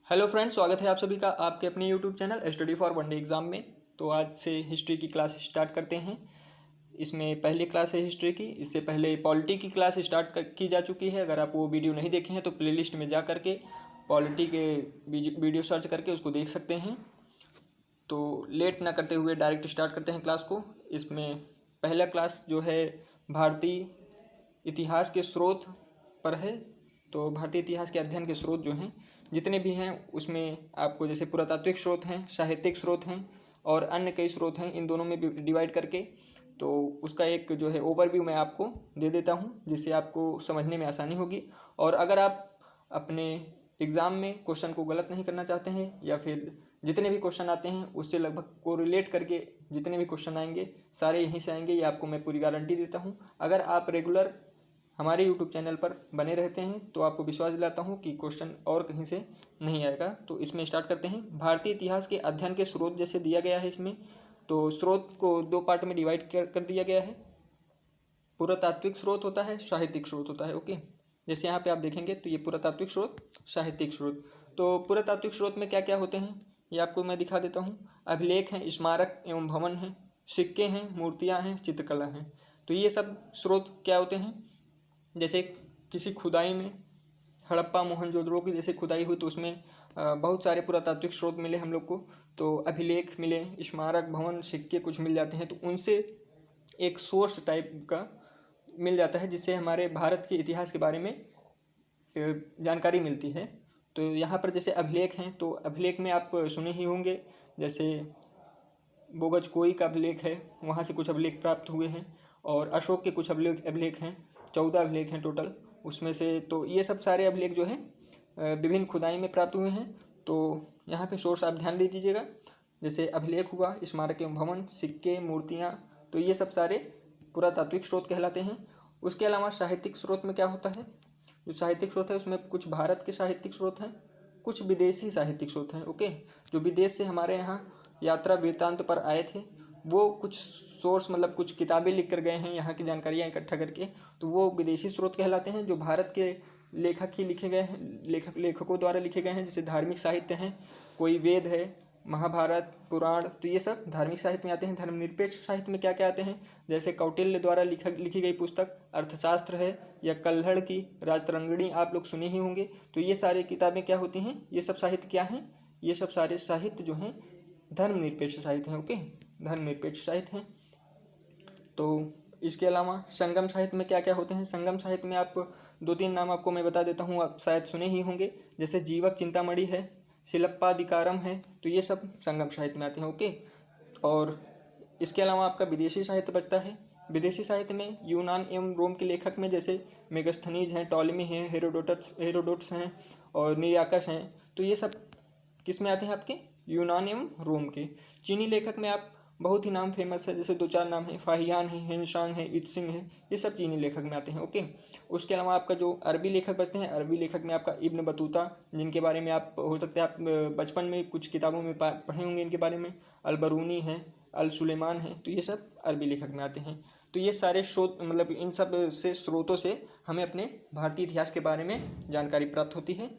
Hello friends, स्वागत है आप सभी का आपके अपने YouTube channel study for one day exam में। तो आज से हिस्ट्री की क्लास स्टार्ट करते हैं। इसमें पहली क्लास है हिस्ट्री की। इससे पहले पॉलिटी की क्लास की जा चुकी है। अगर आप वो वीडियो नहीं देखे हैं तो प्लेलिस्ट में जा करके पॉलिटी के वीडियो सर्च करके उसको देख सकते हैं। तो लेट ना करते हुए डायरेक्ट स्टार्ट करते हैं क्लास को। इसमें पहला क्लास जो है भारतीय इतिहास के स्रोत पर है। तो भारतीय इतिहास के अध्ययन के स्रोत जो हैं जितने भी हैं उसमें आपको जैसे पुरातात्विक स्रोत हैं, साहित्यिक स्रोत हैं और अन्य कई स्रोत हैं, इन दोनों में डिवाइड करके तो उसका एक जो है ओवरव्यू मैं आपको दे देता हूं, जिससे आपको समझने में आसानी होगी। और अगर आप अपने एग्ज़ाम में क्वेश्चन को गलत नहीं करना चाहते हैं या फिर जितने भी क्वेश्चन आते हैं उससे लगभग कोरिलेट करके जितने भी क्वेश्चन आएंगे सारे यहीं से आएंगे, ये आपको मैं पूरी गारंटी देता हूं। अगर आप रेगुलर हमारे यूट्यूब चैनल पर बने रहते हैं तो आपको विश्वास दिलाता हूं कि क्वेश्चन और कहीं से नहीं आएगा। तो इसमें स्टार्ट करते हैं। भारतीय इतिहास के अध्ययन के स्रोत जैसे दिया गया है इसमें, तो स्रोत को दो पार्ट में डिवाइड कर दिया गया है। पुरातात्विक स्रोत होता है, साहित्यिक स्रोत होता है। ओके, जैसे यहाँ पे आप देखेंगे तो ये पुरातात्विक स्रोत, साहित्यिक स्रोत। तो पुरातात्विक स्रोत में क्या क्या होते हैं ये आपको मैं दिखा देता हूँ। अभिलेख हैं, स्मारक एवं भवन हैं, सिक्के हैं, मूर्तियाँ हैं, चित्रकला हैं। तो ये सब स्रोत क्या होते हैं? जैसे किसी खुदाई में हड़प्पा मोहनजोदड़ो की जैसे खुदाई हुई तो उसमें बहुत सारे पुरातात्विक स्रोत मिले हम लोग को। तो अभिलेख मिले, स्मारक, भवन, सिक्के कुछ मिल जाते हैं। तो उनसे एक सोर्स टाइप का मिल जाता है जिससे हमारे भारत के इतिहास के बारे में जानकारी मिलती है। तो यहाँ पर जैसे अभिलेख हैं तो अभिलेख में आप सुने ही होंगे, जैसे बोगज कोई का अभिलेख है, वहाँ से कुछ अभिलेख प्राप्त हुए हैं। और अशोक के कुछ अभिलेख हैं, 14 अभिलेख हैं टोटल उसमें से। तो ये सब सारे अभिलेख जो हैं विभिन्न खुदाई में प्राप्त हुए हैं। तो यहाँ पे सोर्स आप ध्यान दे दीजिएगा। जैसे अभिलेख हुआ, स्मारक एवं भवन, सिक्के, मूर्तियाँ, तो ये सब सारे पुरातात्विक स्रोत कहलाते हैं। उसके अलावा साहित्यिक स्रोत में क्या होता है? जो साहित्यिक स्रोत है उसमें कुछ भारत के साहित्यिक स्रोत हैं, कुछ विदेशी साहित्यिक स्रोत हैं। ओके, जो विदेश से हमारे यहाँ यात्रा वृत्तांत पर आए थे वो कुछ सोर्स मतलब कुछ किताबें लिख कर गए हैं यहाँ की जानकारियाँ इकट्ठा करके, तो वो विदेशी स्रोत कहलाते हैं। जो भारत के लेखक ही लिखे गए हैं, लेखकों द्वारा लिखे गए हैं, जैसे धार्मिक साहित्य हैं, कोई वेद है, महाभारत, पुराण, तो ये सब धार्मिक साहित्य में आते हैं। धर्मनिरपेक्ष साहित्य में क्या क्या आते हैं? जैसे कौटिल्य द्वारा लिखी गई पुस्तक अर्थशास्त्र है, या कल्हड़ की राजतरंगिणी आप लोग सुने ही होंगे। तो ये सारी किताबें क्या होती हैं? ये सब साहित्य क्या हैं? ये सब सारे साहित्य जो हैं धर्मनिरपेक्ष साहित्य हैं। ओके, धर्मनिरपेक्ष साहित्य हैं। तो इसके अलावा संगम साहित्य में क्या क्या होते हैं? संगम साहित्य में आप दो तीन नाम आपको मैं बता देता हूँ, आप शायद सुने ही होंगे, जैसे जीवक चिंतामणि है, शिलप्पादिकारम है, तो ये सब संगम साहित्य में आते हैं। ओके, और इसके अलावा आपका विदेशी साहित्य बचता है। विदेशी साहित्य में यूनान एवं रोम के लेखक में जैसे मेगस्थनीज हैं, टॉलेमी हैं, हेरोडोटस हैं और नियाकस हैं। तो ये सब किस में आते हैं? आपके यूनान एवं रोम के। चीनी लेखक में आप बहुत ही नाम फेमस है, जैसे दो चार नाम है, फाहियान है, हेनशांग है, इत्सिंग है, ये सब चीनी लेखक में आते हैं। ओके, उसके अलावा आपका जो अरबी लेखक बचते हैं, अरबी लेखक में आपका इब्न बतूता, जिनके बारे में आप हो सकता है आप बचपन में कुछ किताबों में पढ़े होंगे इनके बारे में, अलबरूनी है, अल सुलेमान है, तो ये सब अरबी लेखक में आते हैं। तो ये सारे स्रोत मतलब इन सब से स्रोतों से हमें अपने भारतीय इतिहास के बारे में जानकारी प्राप्त होती है।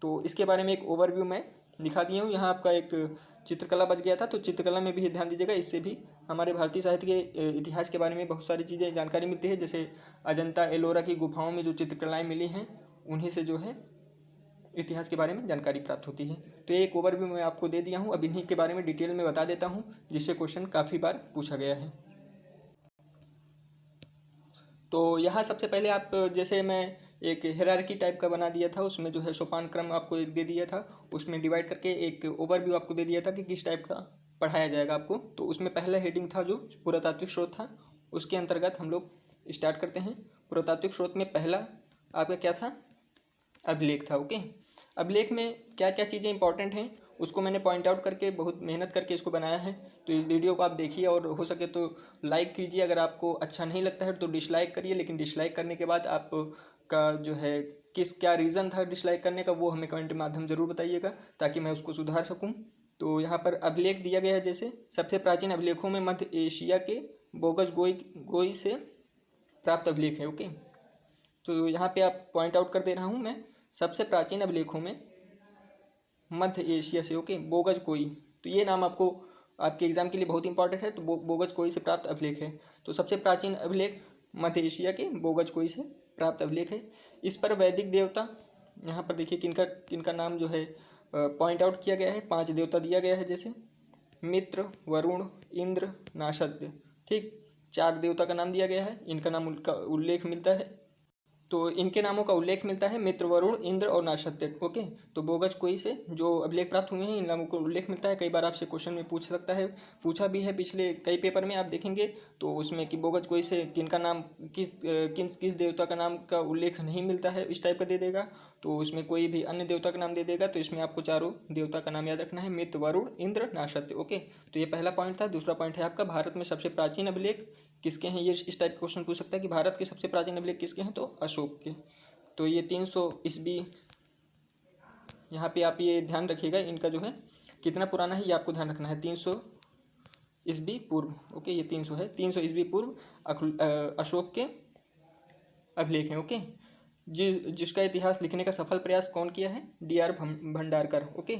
तो इसके बारे में एक ओवरव्यू मैं दिखा दिया हूँ। यहाँ आपका एक चित्रकला बच गया था, तो चित्रकला में भी ध्यान दीजिएगा। इससे भी हमारे भारतीय साहित्य के इतिहास के बारे में बहुत सारी चीज़ें जानकारी मिलती है। जैसे अजंता एलोरा की गुफाओं में जो चित्रकलाएँ मिली हैं उन्हीं से जो है इतिहास के बारे में जानकारी प्राप्त होती है। तो एक ओवरव्यू मैं आपको दे दिया हूँ। अब इन्हीं के बारे में डिटेल में बता देता हूँ, जिससे क्वेश्चन काफ़ी बार पूछा गया है। तो यहाँ सबसे पहले आप जैसे मैं एक हायरार्की टाइप का बना दिया था, उसमें जो है सोपान क्रम आपको एक दे दिया था, उसमें डिवाइड करके एक ओवरव्यू आपको दे दिया था कि किस टाइप का पढ़ाया जाएगा आपको। तो उसमें पहला हेडिंग था जो पुरातात्विक स्रोत था, उसके अंतर्गत हम लोग स्टार्ट करते हैं। पुरातात्विक स्रोत में पहला आपका क्या था? अभिलेख था। ओके, अभिलेख में क्या क्या चीज़ें इंपॉर्टेंट हैं उसको मैंने पॉइंट आउट करके बहुत मेहनत करके इसको बनाया है। तो इस वीडियो को आप देखिए और हो सके तो लाइक कीजिए। अगर आपको अच्छा नहीं लगता है तो डिसलाइक करिए, लेकिन डिसलाइक करने के बाद आपका जो है क्या रीज़न था डिसलाइक करने का, वो हमें कमेंट के माध्यम ज़रूर बताइएगा ताकि मैं उसको सुधार सकूँ। तो यहाँ पर अभिलेख दिया गया है, जैसे सबसे प्राचीन अभिलेखों में मध्य एशिया के बोगज गोई से प्राप्त अभिलेख है। ओके, तो यहाँ पे आप पॉइंट आउट कर दे रहा हूँ मैं, सबसे प्राचीन अभिलेखों में मध्य एशिया से। ओके, बोगज कोई, तो ये नाम आपको आपके एग्जाम के लिए बहुत इंपॉर्टेंट है। तो बोगज कोई से प्राप्त अभिलेख है। तो सबसे प्राचीन अभिलेख मध्य एशिया के बोगज कोई से प्राप्त अभिलेख है। इस पर वैदिक देवता, यहाँ पर देखिए किनका किनका नाम जो है पॉइंट आउट किया गया है। 5 देवता दिया गया है, जैसे मित्र, वरुण, इंद्र, नाशत्य। ठीक, 4 देवता का नाम दिया गया है। इनका नाम का उल्लेख मिलता है, तो इनके नामों का उल्लेख मिलता है मित्र, वरुण, इंद्र और नाशत्य। ओके, तो बोगज कोई से जो अभिलेख प्राप्त हुए हैं इन नामों का उल्लेख मिलता है। कई बार आपसे क्वेश्चन में पूछ सकता है, पूछा भी है पिछले कई पेपर में, आप देखेंगे तो उसमें कि बोगज कोई से किनका नाम किस देवता का नाम का उल्लेख नहीं मिलता है, इस टाइप का दे देगा। तो उसमें कोई भी अन्य देवता का नाम दे देगा। तो इसमें आपको चारों देवता का नाम याद रखना है, मित्र, वरुण, इंद्र, नाशत्य। ओके, तो ये पहला पॉइंट था। दूसरा पॉइंट है आपका भारत में सबसे प्राचीन अभिलेख किसके हैं। ये इस टाइप का क्वेश्चन पूछ सकता है कि भारत के सबसे प्राचीन अभिलेख किसके हैं, तो अशोक के। तो ये 300 ईस्वी, यहाँ पे आप ये ध्यान रखिएगा, इनका जो है कितना पुराना है ये आपको ध्यान रखना है। 300 ईस्वी पूर्व। ओके, ये 300 है, 300 ईस्वी पूर्व अशोक के अभिलेख हैं। ओके, जिसका इतिहास लिखने का सफल प्रयास कौन किया है, D.R. Bhandarkar. Okay,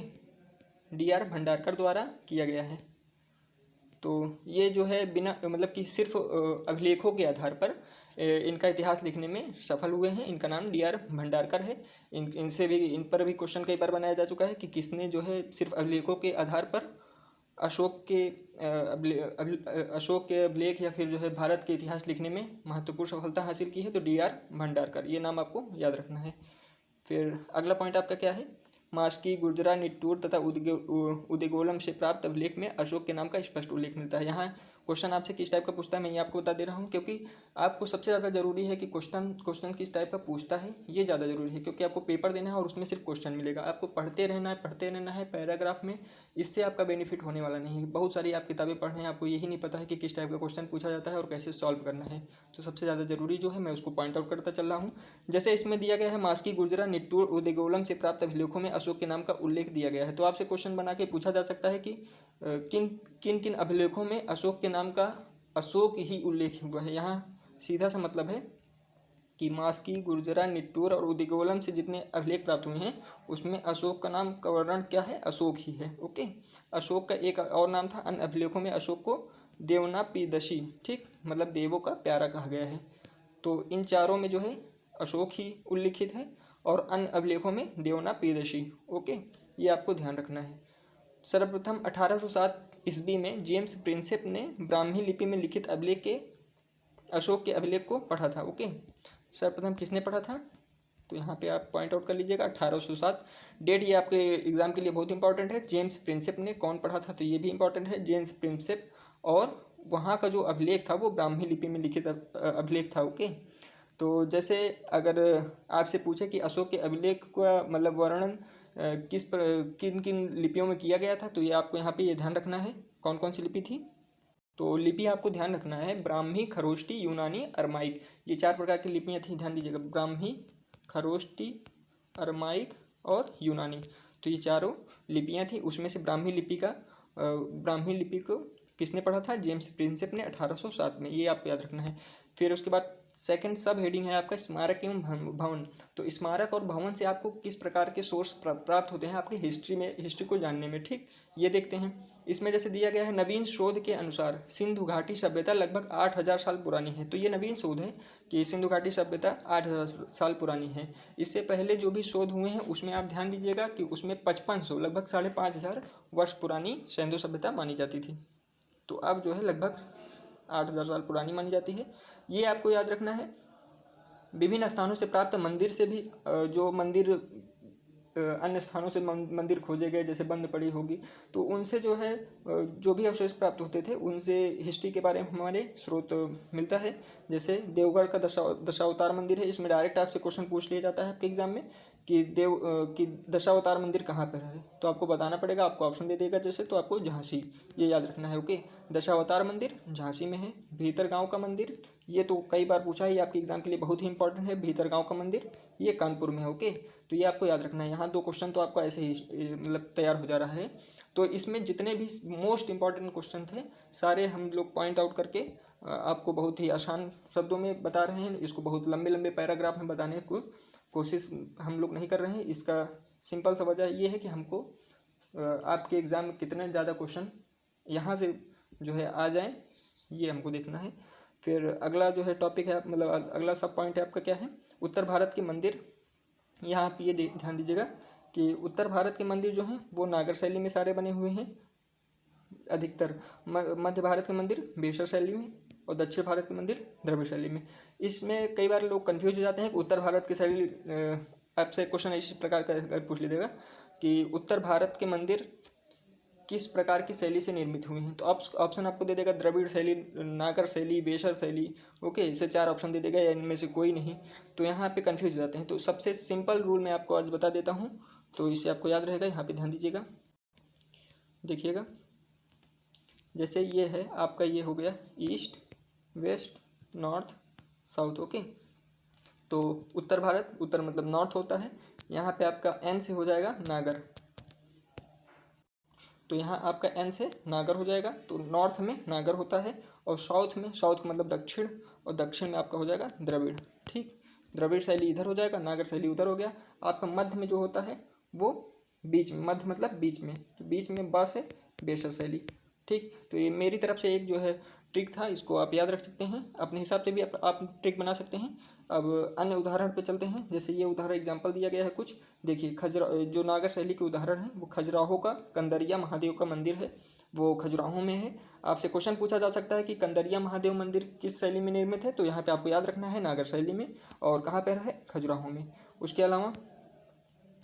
D.R. Bhandarkar द्वारा किया गया है। तो ये जो है बिना मतलब कि सिर्फ अभिलेखों के आधार पर इनका इतिहास लिखने में सफल हुए हैं। इनका नाम D.R. भंडारकर है। इन पर भी क्वेश्चन कई बार बनाया जा चुका है कि किसने जो है सिर्फ अभिलेखों के आधार पर अशोक के अभिलेख या फिर जो है भारत के इतिहास लिखने में महत्वपूर्ण सफलता हासिल की है। तो D.R. भंडारकर, ये नाम आपको याद रखना है। फिर अगला पॉइंट आपका क्या है, मास्की, गुर्जरा, निट्टूर तथा उदगोलम से प्राप्त अभिलेख में अशोक के नाम का स्पष्ट उल्लेख मिलता है। यहाँ क्वेश्चन आपसे किस टाइप का पूछता है मैं ये आपको बता दे रहा हूँ, क्योंकि आपको सबसे ज़्यादा जरूरी है कि क्वेश्चन किस टाइप का पूछता है ये ज़्यादा जरूरी है, क्योंकि आपको पेपर देना है और उसमें सिर्फ क्वेश्चन मिलेगा। आपको पढ़ते रहना है पैराग्राफ में, इससे आपका बेनिफिट होने वाला नहीं है। बहुत सारी आप किताबें पढ़ रहे हैं, आपको यही नहीं पता है कि किस टाइप का क्वेश्चन पूछा जाता है और कैसे सॉल्व करना है। तो सबसे ज़्यादा जरूरी जो है मैं उसको पॉइंट आउट करता चल रहा हूँ। जैसे इसमें दिया गया है मास्की, गुर्जरा, निट्टूर, उदगोलम से प्राप्त अभिलेखों में अशोक के नाम का उल्लेख दिया गया है। तो आपसे क्वेश्चन बना के पूछा जा सकता है कि किन अभिलेखों में अशोक के नाम का अशोक ही उल्लेख हुआ है। यहाँ सीधा सा मतलब है कि मास्की, गुर्जरा, निट्टूर और उदगोलम से जितने अभिलेख प्राप्त हुए हैं उसमें अशोक का नाम का वर्णन क्या है, अशोक ही है। ओके, अशोक का एक और नाम था, अन्य अभिलेखों में अशोक को देवनापीदशी, ठीक, मतलब देवों का प्यारा कहा गया है। तो इन चारों में जो है अशोक ही उल्लिखित है और अन्य अभिलेखों में देवनापीदशी। ओके, ये आपको ध्यान रखना है। सर्वप्रथम 1807 ईस्वी में जेम्स प्रिंसेप ने ब्राह्मी लिपि में लिखित अभिलेख के अशोक के अभिलेख को पढ़ा था। ओके, सर्वप्रथम किसने पढ़ा था, तो यहाँ पे आप पॉइंट आउट कर लीजिएगा 1807। डेट ये आपके एग्जाम के लिए बहुत इंपॉर्टेंट है। जेम्स प्रिंसेप ने कौन पढ़ा था, तो ये भी इंपॉर्टेंट है, जेम्स प्रिंसेप। और वहाँ का जो अभिलेख था वो ब्राह्मी लिपि में लिखित अभिलेख था। ओके, तो जैसे अगर आपसे पूछे कि अशोक के अभिलेख का मतलब वर्णन किन किन लिपियों में किया गया था, तो ये आपको यहाँ पे ये ध्यान रखना है कौन कौन सी लिपि थी। तो लिपि आपको ध्यान रखना है ब्राह्मी, खरोष्टी, यूनानी, अरमाइक, ये 4 प्रकार की लिपियाँ थी, ध्यान दीजिएगा, ब्राह्मी, खरोष्टी, अरमाइक और यूनानी। तो ये चारों लिपियाँ थी, उसमें से ब्राह्मी लिपि को किसने पढ़ा था, जेम्स प्रिंसेप ने 1807 में, ये आपको याद रखना है। फिर उसके बाद सेकंड सब हेडिंग है आपका स्मारक एवं भवन। तो स्मारक और भवन से आपको किस प्रकार के सोर्स प्राप्त होते हैं आपकी हिस्ट्री को जानने में, ठीक, ये देखते हैं। इसमें जैसे दिया गया है नवीन शोध के अनुसार सिंधु घाटी सभ्यता लगभग 8000 साल पुरानी है। तो ये नवीन शोध है कि सिंधु घाटी सभ्यता 8000 साल पुरानी है। इससे पहले जो भी शोध हुए हैं उसमें आप ध्यान दीजिएगा कि उसमें 5500 लगभग 5500 वर्ष पुरानी सिंधु सभ्यता मानी जाती थी। तो अब जो है लगभग 8000 साल पुरानी मानी जाती है, ये आपको याद रखना है। विभिन्न स्थानों से प्राप्त मंदिर से भी जो मंदिर अन्य स्थानों से मंदिर खोजे गए, जैसे बंद पड़ी होगी, तो उनसे जो है जो भी अवशेष प्राप्त होते थे उनसे हिस्ट्री के बारे में हमारे स्रोत मिलता है। जैसे देवगढ़ का दशावतार मंदिर है, इसमें डायरेक्ट आपसे क्वेश्चन पूछ लिया जाता है आपके एग्जाम में कि दशावतार मंदिर कहाँ पर है, तो आपको बताना पड़ेगा, आपको ऑप्शन दे देगा जैसे, तो आपको झांसी, ये याद रखना है। ओके, दशावतार मंदिर झांसी में है। भीतरगांव का मंदिर, ये तो कई बार पूछा है, आपके एग्जाम के लिए बहुत ही इंपॉर्टेंट है। भीतरगांव का मंदिर ये कानपुर में है। ओके, तो ये आपको याद रखना है। यहाँ 2 क्वेश्चन तो आपका ऐसे ही मतलब तैयार हो जा रहा है। तो इसमें जितने भी मोस्ट इंपॉर्टेंट क्वेश्चन थे सारे हम लोग पॉइंट आउट करके आपको बहुत ही आसान शब्दों में बता रहे हैं, इसको बहुत लंबे पैराग्राफ में बताने को कोशिश हम लोग नहीं कर रहे हैं। इसका सिंपल सा वजह ये है कि हमको आपके एग्ज़ाम में कितने ज़्यादा क्वेश्चन यहाँ से जो है आ जाएं, ये हमको देखना है। फिर अगला जो है टॉपिक है, मतलब अगला सब पॉइंट है आपका क्या है, उत्तर भारत के मंदिर। यहाँ आप ये ध्यान दीजिएगा कि उत्तर भारत के मंदिर जो हैं वो नागर शैली में सारे बने हुए हैं अधिकतर। मध्य भारत के मंदिर बेसर शैली में और दक्षिण भारत के मंदिर द्रविड़ शैली में। इसमें कई बार लोग कंफ्यूज हो जाते हैं कि उत्तर भारत की शैली, आपसे क्वेश्चन इसी प्रकार का अगर पूछ लीजिएगा कि उत्तर भारत के मंदिर किस प्रकार की शैली से निर्मित हुए हैं, तो ऑप्शन आपको दे देगा द्रविड़ शैली, नागर शैली, बेसर शैली। ओके, इसे 4 ऑप्शन दे देगा या इनमें से कोई नहीं, तो यहाँ पे कंफ्यूज हो जाते हैं। तो सबसे सिंपल रूल मैं आपको आज बता देता हूँ, तो इसे आपको याद रहेगा। यहाँ पे ध्यान दीजिएगा, देखिएगा, जैसे ये है आपका, ये हो गया east, west, north, south. Okay, तो उत्तर भारत, उत्तर मतलब नॉर्थ होता है, यहाँ पे आपका एन से हो जाएगा नागर, तो यहाँ आपका एन से नागर हो जाएगा। तो नॉर्थ में नागर होता है, और साउथ में, साउथ मतलब दक्षिण, और दक्षिण में आपका हो जाएगा द्रविड़। ठीक, द्रविड़ शैली इधर हो जाएगा, नागर शैली उधर हो गया। आपका मध्य में जो होता है वो बीच में, मध्य मतलब बीच में, तो बीच में बा से बेसर शैली। ठीक, तो ये मेरी तरफ से एक जो है ट्रिक था, इसको आप याद रख सकते हैं, अपने हिसाब से भी आप ट्रिक बना सकते हैं। अब अन्य उदाहरण पे चलते हैं। जैसे ये उदाहरण एग्जांपल दिया गया है कुछ, देखिए जो नागर शैली के उदाहरण है वो खजुराहो का कंदरिया महादेव का मंदिर है, वो खजुराहो में है। आपसे क्वेश्चन पूछा जा सकता है कि कंदरिया महादेव मंदिर किस शैली में निर्मित है, तो यहाँ पे आपको याद रखना है नागर शैली में, और कहाँ पर है, खजुराहो में। उसके अलावा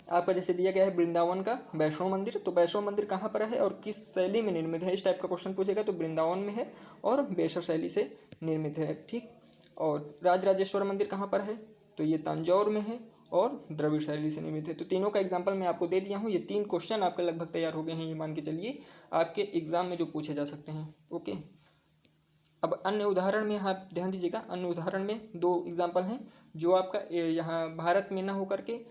आपका जैसे दिया गया है वृंदावन का वैष्णो मंदिर, तो वैष्णो मंदिर कहाँ पर है और किस शैली में निर्मित है, इस टाइप का क्वेश्चन पूछेगा, तो वृंदावन में है और बेसर शैली से निर्मित है। ठीक, और राजराजेश्वर मंदिर कहाँ पर है, तो ये तंजौर में है और द्रविड़ शैली से निर्मित है। तो तीनों का एग्जाम्पल मैं आपको दे दिया हूँ। ये 3 क्वेश्चन आपके लगभग तैयार हो गए हैं, ये मान के चलिए, आपके एग्जाम में जो पूछे जा सकते हैं। ओके, अब अन्य उदाहरण में आप ध्यान दीजिएगा, अन्य उदाहरण में 2 एग्जाम्पल हैं जो आपका यहाँ भारत में ना होकर के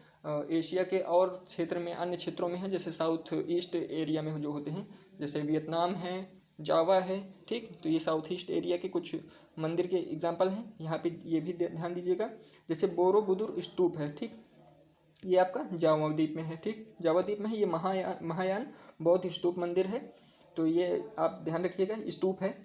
एशिया के और क्षेत्र में, अन्य क्षेत्रों में है, जैसे साउथ ईस्ट एरिया में जो होते हैं, जैसे वियतनाम है, जावा है। ठीक, तो ये साउथ ईस्ट एरिया के कुछ मंदिर के एग्जाम्पल हैं। यहाँ पे ये भी ध्यान दीजिएगा, जैसे बोरोबुदुर स्तूप है। ठीक, ये आपका जावा द्वीप में है। ठीक, जावा द्वीप में है, ये महायान बौद्ध स्तूप मंदिर है, तो ये आप ध्यान रखिएगा, स्तूप है।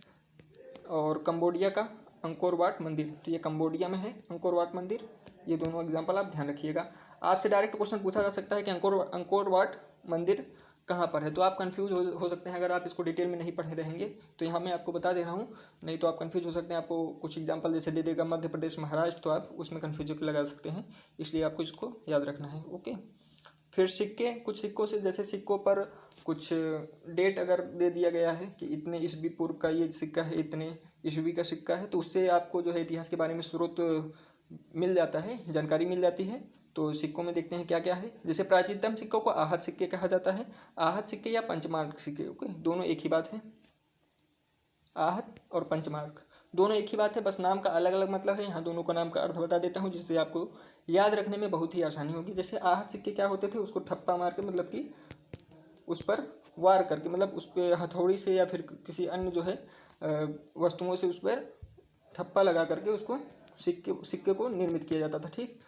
और कंबोडिया का अंकोर वाट मंदिर, तो ये कंबोडिया में है अंकोर वाट मंदिर। ये दोनों एग्जाम्पल आप ध्यान रखिएगा। आपसे डायरेक्ट क्वेश्चन पूछा जा सकता है कि अंकोर वाट मंदिर कहाँ पर है, तो आप कंफ्यूज हो सकते हैं अगर आप इसको डिटेल में नहीं पढ़े रहेंगे, तो यहाँ मैं आपको बता दे रहा हूँ, नहीं तो आप कंफ्यूज हो सकते हैं। आपको कुछ एग्जांपल जैसे दे देगा मध्य प्रदेश, महाराष्ट्र, तो आप उसमें कंफ्यूज लगा सकते हैं, इसलिए आपको इसको याद रखना है। ओके, फिर सिक्के, कुछ सिक्कों से, जैसे सिक्कों पर कुछ डेट अगर दे दिया गया है कि इतने ईस्वी पूर्व का ये सिक्का है, इतने ईस्वी का सिक्का है, तो उससे आपको जो है इतिहास के बारे में स्रोत मिल जाता है, जानकारी मिल जाती है। तो सिक्कों में देखते हैं क्या क्या है। जैसे प्राचीनतम सिक्कों को आहत सिक्के कहा जाता है, आहत सिक्के या पंचमार्क सिक्के। ओके, दोनों एक ही बात है, आहत और पंचमार्क दोनों एक ही बात है, बस नाम का अलग अलग मतलब है। यहाँ दोनों का नाम का अर्थ बता देता हूँ, जिससे आपको याद रखने में बहुत ही आसानी होगी। जैसे आहत सिक्के क्या होते थे, उसको ठप्पा मार के, मतलब कि उस पर वार करके, मतलब उस पर हथौड़ी से या फिर किसी अन्य जो है वस्तुओं से उस पर ठप्पा लगा करके उसको सिक्के को निर्मित किया जाता था। ठीक,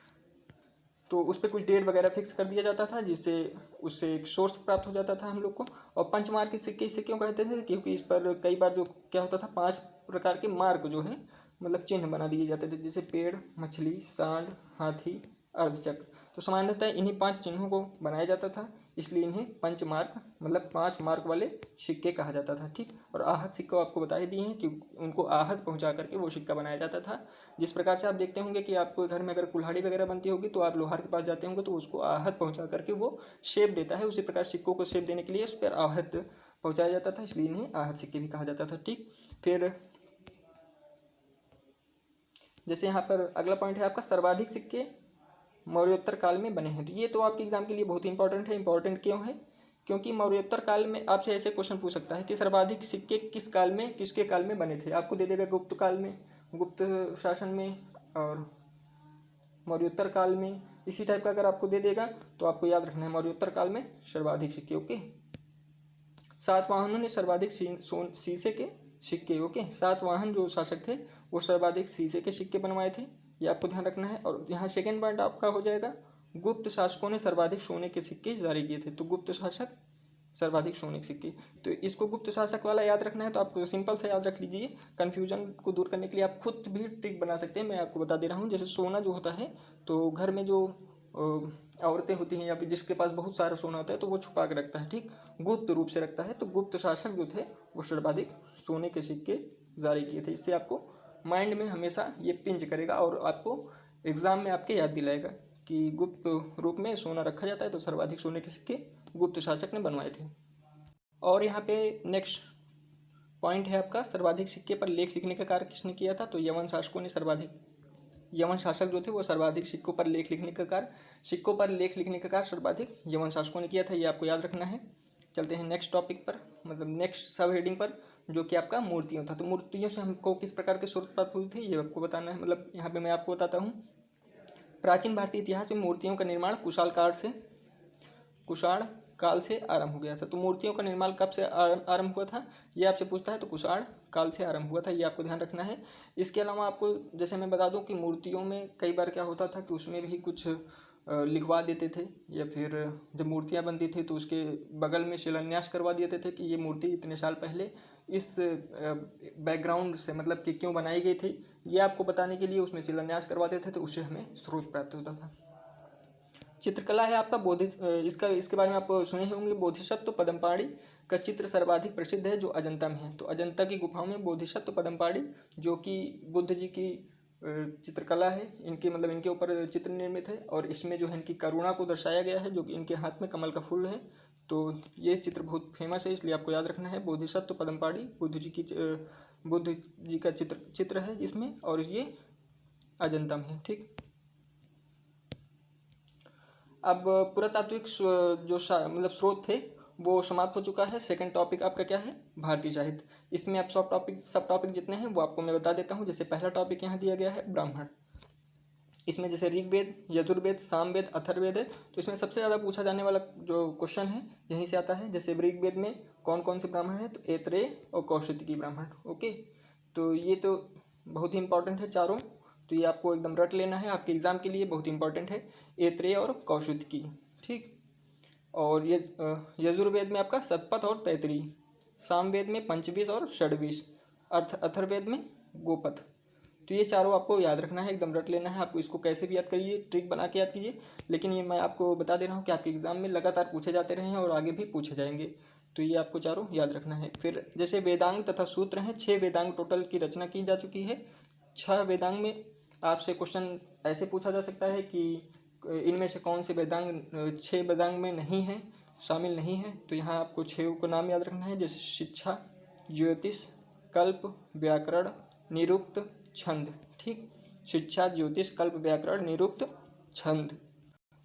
तो उस पर कुछ डेट वगैरह फिक्स कर दिया जाता था, जिससे उससे एक सोर्स प्राप्त हो जाता था हम लोग को। और पंचमार्क के सिक्के इसे क्यों कहते थे, क्योंकि इस पर कई बार जो क्या होता था, 5 प्रकार के मार्क जो है, मतलब चिन्ह बना दिए जाते थे, जैसे पेड़, मछली, सांड, हाथी, अर्धचक्र। तो सामान्यतः इन्हीं 5 चिन्हों को बनाया जाता था, इसलिए इन्हें पंचमार्क मतलब 5 मार्क वाले सिक्के कहा जाता था। ठीक, और आहत सिक्के आपको बता ही दिए हैं कि उनको आहत पहुंचा करके वो सिक्का बनाया जाता था। जिस प्रकार से आप देखते होंगे कि आपको घर में अगर कुल्हाड़ी वगैरह बनती होगी, तो आप लोहार के पास जाते होंगे, तो उसको आहत पहुंचा करके वो शेप देता है। उसी प्रकार सिक्कों को शेप देने के लिए उस पर आहत पहुंचाया जाता था, इसलिए इन्हें आहत सिक्के भी कहा जाता था। ठीक, फिर जैसे यहाँ पर अगला पॉइंट है आपका, सर्वाधिक सिक्के मौर्योत्तर काल में बने हैं। तो ये तो आपके एग्जाम के लिए बहुत ही इंपॉर्टेंट है। इंपॉर्टेंट क्यों है, क्योंकि मौर्योत्तर काल में आपसे ऐसे क्वेश्चन पूछ सकता है कि सर्वाधिक सिक्के किस काल में, किसके काल में बने थे। आपको दे देगा गुप्त काल में, गुप्त शासन में, और मौर्योत्तर काल में। इसी टाइप का अगर आपको दे देगा तो आपको याद रखना है मौर्योत्तर काल में सर्वाधिक सिक्के। ओके, सातवाहनों ने सर्वाधिक शीशे के सिक्के, ओके, सातवाहन जो शासक थे वो सर्वाधिक शीशे के सिक्के बनवाए थे, ये आपको ध्यान रखना है। और यहाँ सेकेंड पॉइंट आपका हो जाएगा, गुप्त शासकों ने सर्वाधिक सोने के सिक्के जारी किए थे। तो गुप्त शासक, सर्वाधिक सोने के सिक्के, तो इसको गुप्त शासक वाला याद रखना है। तो आपको सिंपल से याद रख लीजिए। कन्फ्यूजन को दूर करने के लिए आप खुद भी ट्रिक बना सकते हैं, मैं आपको बता दे रहा हूँ। जैसे सोना जो होता है, तो घर में जो औरतें होती हैं या फिर जिसके पास बहुत सारा सोना होता है, तो वो छुपा के रखता है, ठीक, गुप्त रूप से रखता है। तो गुप्त शासक जो थे वो सर्वाधिक सोने के सिक्के जारी किए थे। इससे आपको माइंड में हमेशा ये पिंच करेगा और आपको एग्जाम में आपके याद दिलाएगा कि गुप्त रूप में सोना रखा जाता है, तो सर्वाधिक सोने के सिक्के गुप्त शासक ने बनवाए थे। और यहाँ पे नेक्स्ट पॉइंट है आपका, सर्वाधिक सिक्के पर लेख लिखने का कार्य किसने किया था? तो यवन शासकों ने यवन शासक जो थे वो सर्वाधिक सिक्कों पर लेख लिखने का कार्य सर्वाधिक यवन शासकों ने किया था। ये आपको याद रखना है। चलते हैं नेक्स्ट टॉपिक पर, मतलब नेक्स्ट सब हेडिंग पर, जो कि आपका मूर्तियों था। तो मूर्तियों से हमको किस प्रकार की स्रोत प्राप्त हुई थी ये आपको बताना है। मतलब यहाँ पे मैं आपको बताता हूँ, प्राचीन भारतीय इतिहास में मूर्तियों का निर्माण कुषाण काल से आरंभ हो गया था। तो मूर्तियों का निर्माण कब से आरंभ हुआ था, ये आपसे पूछता है, तो कुषाण काल से आरंभ हुआ था। ये आपको ध्यान रखना है। इसके अलावा आपको जैसे मैं बता दूं कि मूर्तियों में कई बार क्या होता था कि उसमें भी कुछ लिखवा देते थे, या फिर जब मूर्तियां बनती थी तो उसके बगल में शिलान्यास करवा देते थे कि ये मूर्ति इतने साल पहले इस बैकग्राउंड से, मतलब कि क्यों बनाई गई थी, ये आपको बताने के लिए उसमें शिलान्यास करवा देते थे। तो उससे हमें स्रोत प्राप्त होता था। चित्रकला है आपका इसके बारे में आप सुने होंगे। बोधिसत्व पद्मपाणि का चित्र सर्वाधिक प्रसिद्ध है, जो अजंता में है। तो अजंता की गुफाओं में बोधिसत्व पद्मपाणि, जो कि बुद्ध जी की चित्रकला है, इनके ऊपर चित्र निर्मित है। और इसमें जो है इनकी करुणा को दर्शाया गया है, जो कि इनके हाथ में कमल का फूल है। तो ये चित्र बहुत फेमस है, इसलिए आपको याद रखना है। बोधिसत्व पद्मपाणि बुद्ध जी का चित्र है इसमें, और ये अजंता में है, ठीक। अब पुरातात्विक जो स्रोत थे वो समाप्त हो चुका है। सेकंड टॉपिक आपका क्या है? भारतीय साहित्य। इसमें आप सब टॉपिक जितने हैं वो आपको मैं बता देता हूँ। जैसे पहला टॉपिक यहाँ दिया गया है ब्राह्मण। इसमें जैसे ऋग्वेद, यजुर्वेद, सामवेद, अथर्ववेद है। तो इसमें सबसे ज़्यादा पूछा जाने वाला जो क्वेश्चन है यहीं से आता है। जैसे ऋग्वेद में कौन कौन से ब्राह्मण हैं? तो ऐत्रेय और कौशिकी ब्राह्मण। ओके, तो ये तो बहुत ही इंपॉर्टेंट है चारों। तो ये आपको एकदम रट लेना है, आपके एग्जाम के लिए बहुत इंपॉर्टेंट है, ऐत्रेय और कौशिकी, ठीक। और ये यजुर्वेद में आपका शतपथ और तैतरीय, सामवेद में पंचविश और षड्विश, अथर्ववेद में गोपथ। तो ये चारों आपको याद रखना है, एकदम रट लेना है। आपको इसको कैसे भी याद करिए, ट्रिक बना के याद कीजिए, लेकिन ये मैं आपको बता दे रहा हूँ कि आपके एग्जाम में लगातार पूछे जाते रहे हैं और आगे भी पूछे जाएंगे। तो ये आपको चारों याद रखना है। फिर जैसे वेदांग तथा सूत्र हैं, 6 वेदांग टोटल की रचना की जा चुकी है। 6 वेदांग में आपसे क्वेश्चन ऐसे पूछा जा सकता है कि इनमें से कौन से वेदांग 6 वेदांग में नहीं है, शामिल नहीं है। तो यहाँ आपको 6 को नाम याद रखना है। जैसे शिक्षा, ज्योतिष, कल्प, व्याकरण, निरुक्त, छंद, ठीक। शिक्षा, ज्योतिष, कल्प, व्याकरण, निरुक्त, छंद।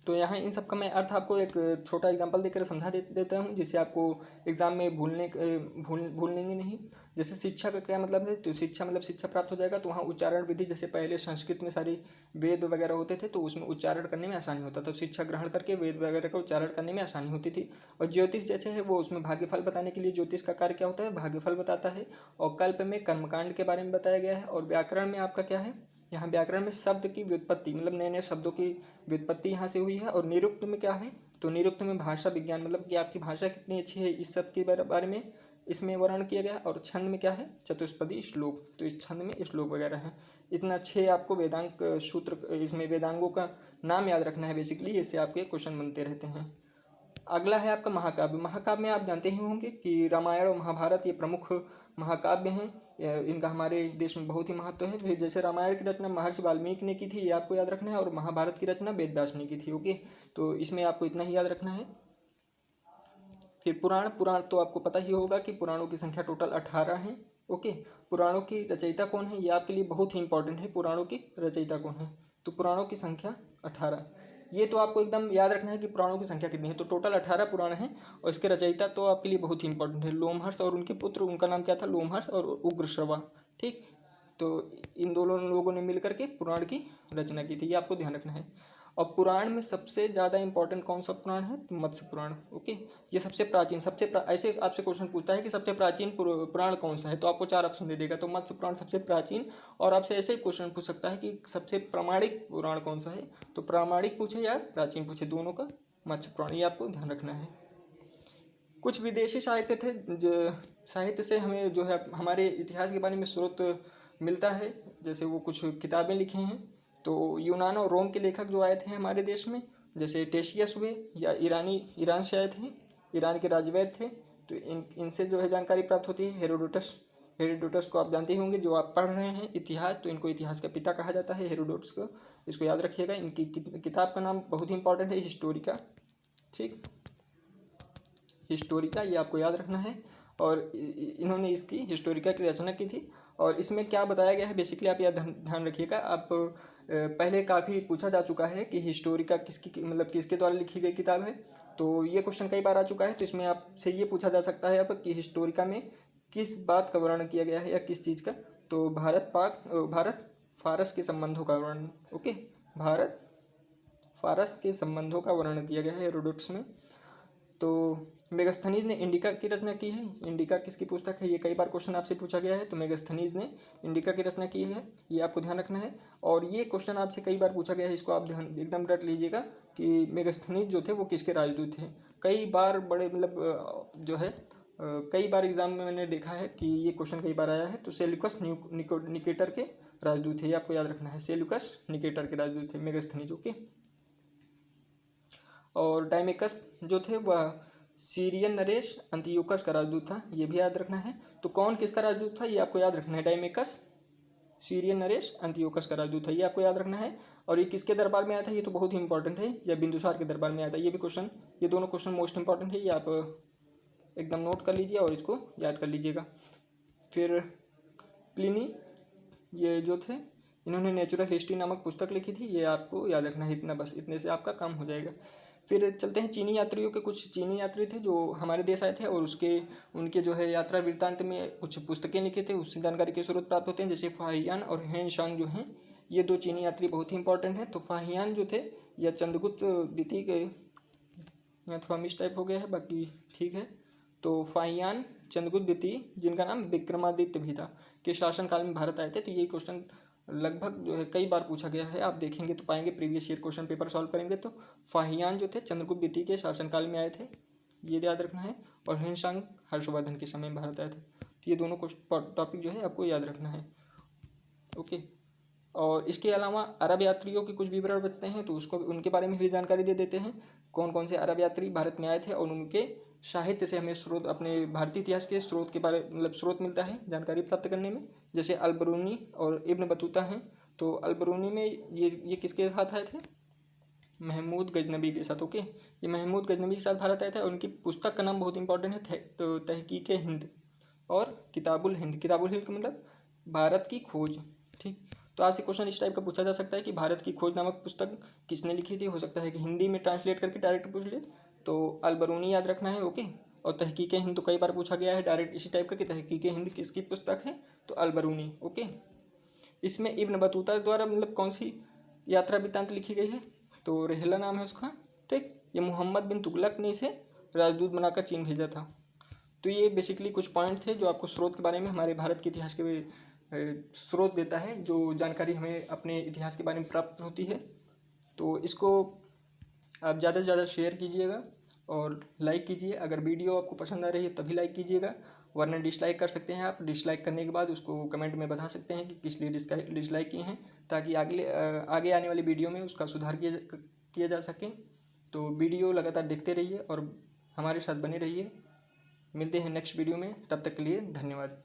तो यहाँ इन सब का मैं अर्थ आपको एक छोटा एग्जांपल देकर समझा देता हूँ, जिससे आपको एग्जाम में भूलेंगे नहीं। जैसे शिक्षा का क्या मतलब है? तो शिक्षा मतलब शिक्षा प्राप्त हो जाएगा, तो वहाँ उच्चारण विधि, जैसे पहले संस्कृत में सारी वेद वगैरह होते थे, तो उसमें उच्चारण करने में आसानी होता था। तो शिक्षा ग्रहण करके वेद वगैरह का उच्चारण करने में आसानी होती थी। और ज्योतिष जैसे है, वो उसमें भाग्यफल बताने के लिए ज्योतिष का कार्य क्या होता है? भाग्यफल बताता है। और कल्प में कर्मकांड के बारे में बताया गया है। और व्याकरण में आपका क्या है? यहाँ व्याकरण में शब्द की व्युत्पत्ति, मतलब नए नए शब्दों की व्युत्पत्ति यहाँ से हुई है। और निरुक्त में क्या है? तो निरुक्त में भाषा विज्ञान, मतलब कि आपकी भाषा कितनी अच्छी है, इस सब के बारे में इसमें वर्णन किया गया। और छंद में क्या है? चतुष्पदी श्लोक, तो इस छंद में श्लोक वगैरह हैं। इतना 6 आपको वेदांग सूत्र, इसमें वेदांगों का नाम याद रखना है बेसिकली, इससे आपके क्वेश्चन बनते रहते हैं। अगला है आपका महाकाव्य। महाकाव्य में आप जानते ही होंगे कि रामायण और महाभारत ये प्रमुख महाकाव्य हैं। इनका हमारे देश में बहुत ही महत्व है। फिर जैसे रामायण की रचना महर्षि वाल्मीकि ने की थी, ये आपको याद रखना है। और महाभारत की रचना वेदव्यास ने की थी। ओके, तो इसमें आपको इतना ही याद रखना है। फिर पुराण तो आपको पता ही होगा कि पुराणों की संख्या टोटल 18 है। ओके, पुराणों की रचयिता कौन है, ये आपके लिए बहुत ही इंपॉर्टेंट है। पुराणों की रचयिता कौन है? तो पुराणों की संख्या 18। ये तो आपको एकदम याद रखना है कि पुराणों की संख्या कितनी है। तो टोटल 18 पुराण हैं। और इसके रचयिता तो आपके लिए बहुत ही इंपॉर्टेंट है, लोमहर्ष और उनके पुत्र, उनका नाम क्या था? लोमहर्ष और उग्रश्रवा, ठीक। तो इन दोनों लोगों ने मिलकर के पुराण की रचना की थी, ये आपको ध्यान रखना है। और पुराण में सबसे ज़्यादा इंपॉर्टेंट कौन सा पुराण है? तो मत्स्य पुराण। ओके, ये सबसे प्राचीन ऐसे आपसे क्वेश्चन पूछता है कि सबसे प्राचीन पुराण कौन सा है, तो आपको 4 ऑप्शन दे देगा, तो मत्स्य पुराण सबसे प्राचीन। और आपसे ऐसे ही क्वेश्चन पूछ सकता है कि सबसे प्रामाणिक पुराण कौन सा है, तो प्रामाणिक पूछे या प्राचीन पूछे, दोनों का मत्स्य पुराण, ये आपको ध्यान रखना है। कुछ विदेशी साहित्य थे जो साहित्य से हमें जो है हमारे इतिहास के बारे में स्रोत मिलता है, जैसे वो कुछ किताबें लिखी हैं। तो यूनान और रोम के लेखक जो आए थे हमारे देश में, जैसे टेशियस हुए, या ईरान से आए थे, ईरान के राजवैद थे, तो इनसे जो है जानकारी प्राप्त होती है। हेरोडोटस को आप जानते ही होंगे, जो आप पढ़ रहे हैं इतिहास, तो इनको इतिहास का पिता कहा जाता है, हेरोडोटस को, इसको याद रखिएगा। इनकी किताब का नाम बहुत ही इंपॉर्टेंट है, हिस्टोरिका। ठीक, हिस्टोरिका, ये आपको याद रखना है। और इन्होंने इसकी हिस्टोरिका की रचना की थी। और इसमें क्या बताया गया है बेसिकली आप यह ध्यान रखिएगा। आप पहले काफ़ी पूछा जा चुका है कि हिस्टोरिका किसके द्वारा लिखी गई किताब है, तो ये क्वेश्चन कई बार आ चुका है। तो इसमें आपसे ये पूछा जा सकता है अब कि हिस्टोरिका में किस बात का वर्णन किया गया है या किस चीज़ का, तो भारत फारस के संबंधों का वर्णन। ओके, भारत फारस के संबंधों का वर्णन किया गया है हेरोडोटस में। तो मेगास्थनीज ने इंडिका की रचना की है। इंडिका किसकी पुस्तक है, ये कई बार क्वेश्चन आपसे पूछा गया है। तो मेगास्थनीज ने इंडिका की रचना की है, ये आपको ध्यान रखना है। और ये क्वेश्चन आपसे कई बार पूछा गया है, इसको आप ध्यान एकदम रट लीजिएगा कि मेगास्थनीज जो थे वो किसके राजदूत थे। कई बार जो है कई बार एग्जाम में मैंने देखा है कि ये क्वेश्चन कई बार आया है। तो सेल्यूकस निकेटर के राजदूत थे, ये आपको याद रखना है। सेल्यूकस निकेटर के राजदूत थे मेगास्थनीज। ओके, और डायमेकस जो थे वह सीरियन नरेश अंतियोकस का राजदूत था, ये भी याद रखना है। तो कौन किसका राजदूत था ये आपको याद रखना है। डायमेकस सीरियन नरेश अंतियोकस का राजदूत था, ये आपको याद रखना है। और ये किसके दरबार में आया था, ये तो बहुत ही इंपॉर्टेंट है, यह बिंदुसार के दरबार में आया था। ये दोनों क्वेश्चन मोस्ट इंपॉर्टेंट है, ये आप एकदम नोट कर लीजिए और इसको याद कर लीजिएगा। फिर प्लिनी ये जो थे, इन्होंने नेचुरल हिस्ट्री नामक पुस्तक लिखी थी, ये आपको याद रखना है। इतना बस, इतने से आपका काम हो जाएगा। फिर चलते हैं चीनी यात्रियों के। कुछ चीनी यात्री थे जो हमारे देश आए थे और उनके जो है यात्रा वृत्तांत में कुछ पुस्तकें लिखे थे, उससे जानकारी के स्रोत प्राप्त होते हैं। जैसे फाहियान और हेनशांग जो हैं, ये 2 चीनी यात्री बहुत ही इंपॉर्टेंट हैं। तो फाहियान जो थे यह चंद्रगुप्त द्वितीय के, यहाँ थोड़ा मिस टाइप हो गया है, बाकी ठीक है। तो फाहियान चंद्रगुप्त द्वितीय, जिनका नाम विक्रमादित्य भी था, के शासनकाल में भारत आए थे। तो ये क्वेश्चन लगभग जो है कई बार पूछा गया है, आप देखेंगे तो पाएंगे, previous year question paper solve करेंगे तो फाहियान जो थे चंद्रगुप्त द्वितीय के शासनकाल में आए थे, ये याद रखना है। और हेनशांग हर्षवर्धन के समय में भारत आए थे। तो ये दोनों टॉपिक जो है आपको याद रखना है। ओके, और इसके अलावा अरब यात्रियों के कुछ विवरण बचते हैं, तो उनके बारे में भी जानकारी दे देते हैं। कौन कौन से अरब यात्री भारत में आए थे और उनके साहित्य से हमें स्रोत, अपने भारतीय इतिहास के स्रोत के बारे स्रोत मिलता है जानकारी प्राप्त करने में। जैसे अलबरूनी और इब्न बतूता हैं। तो अलबरूनी में ये किसके साथ आए थे, महमूद गजनबी के साथ। ओके, ये महमूद गजनबी के साथ भारत आए थे। और उनकी पुस्तक का नाम बहुत इंपॉर्टेंट है, तो तहकीक हिंद और किताबुल हिंद का मतलब भारत की खोज। ठीक, तो आपसे क्वेश्चन इस टाइप का पूछा जा सकता है कि भारत की खोज नामक पुस्तक किसने लिखी थी। हो सकता है कि हिंदी में ट्रांसलेट करके डायरेक्ट पूछ ले, तो अलबरूनी याद रखना है। ओके, और तहकीक हिंद तो कई बार पूछा गया है डायरेक्ट इसी टाइप का कि तहकीक हिंद किसकी पुस्तक है, तो अलबरूनी। ओके, इसमें इब्न बतूता द्वारा कौन सी यात्रा वृत्तांत लिखी गई है, तो रेहला नाम है उसका। ठीक, ये मोहम्मद बिन तुगलक ने इसे राजदूत बनाकर चीन भेजा था। तो ये बेसिकली कुछ पॉइंट थे जो आपको स्रोत के बारे में, हमारे भारत के इतिहास के स्रोत देता है, जो जानकारी हमें अपने इतिहास के बारे में प्राप्त होती है। तो इसको आप ज़्यादा से ज़्यादा शेयर कीजिएगा और लाइक कीजिए। अगर वीडियो आपको पसंद आ रही है तभी लाइक कीजिएगा, वरना डिसलाइक कर सकते हैं। आप डिसलाइक करने के बाद उसको कमेंट में बता सकते हैं कि किस लिए डिसलाइक किए हैं, ताकि आगे आने वाली वीडियो में उसका सुधार किया जा सके। तो वीडियो लगातार देखते रहिए और हमारे साथ बने रहिए। मिलते हैं नेक्स्ट वीडियो में, तब तक के लिए धन्यवाद।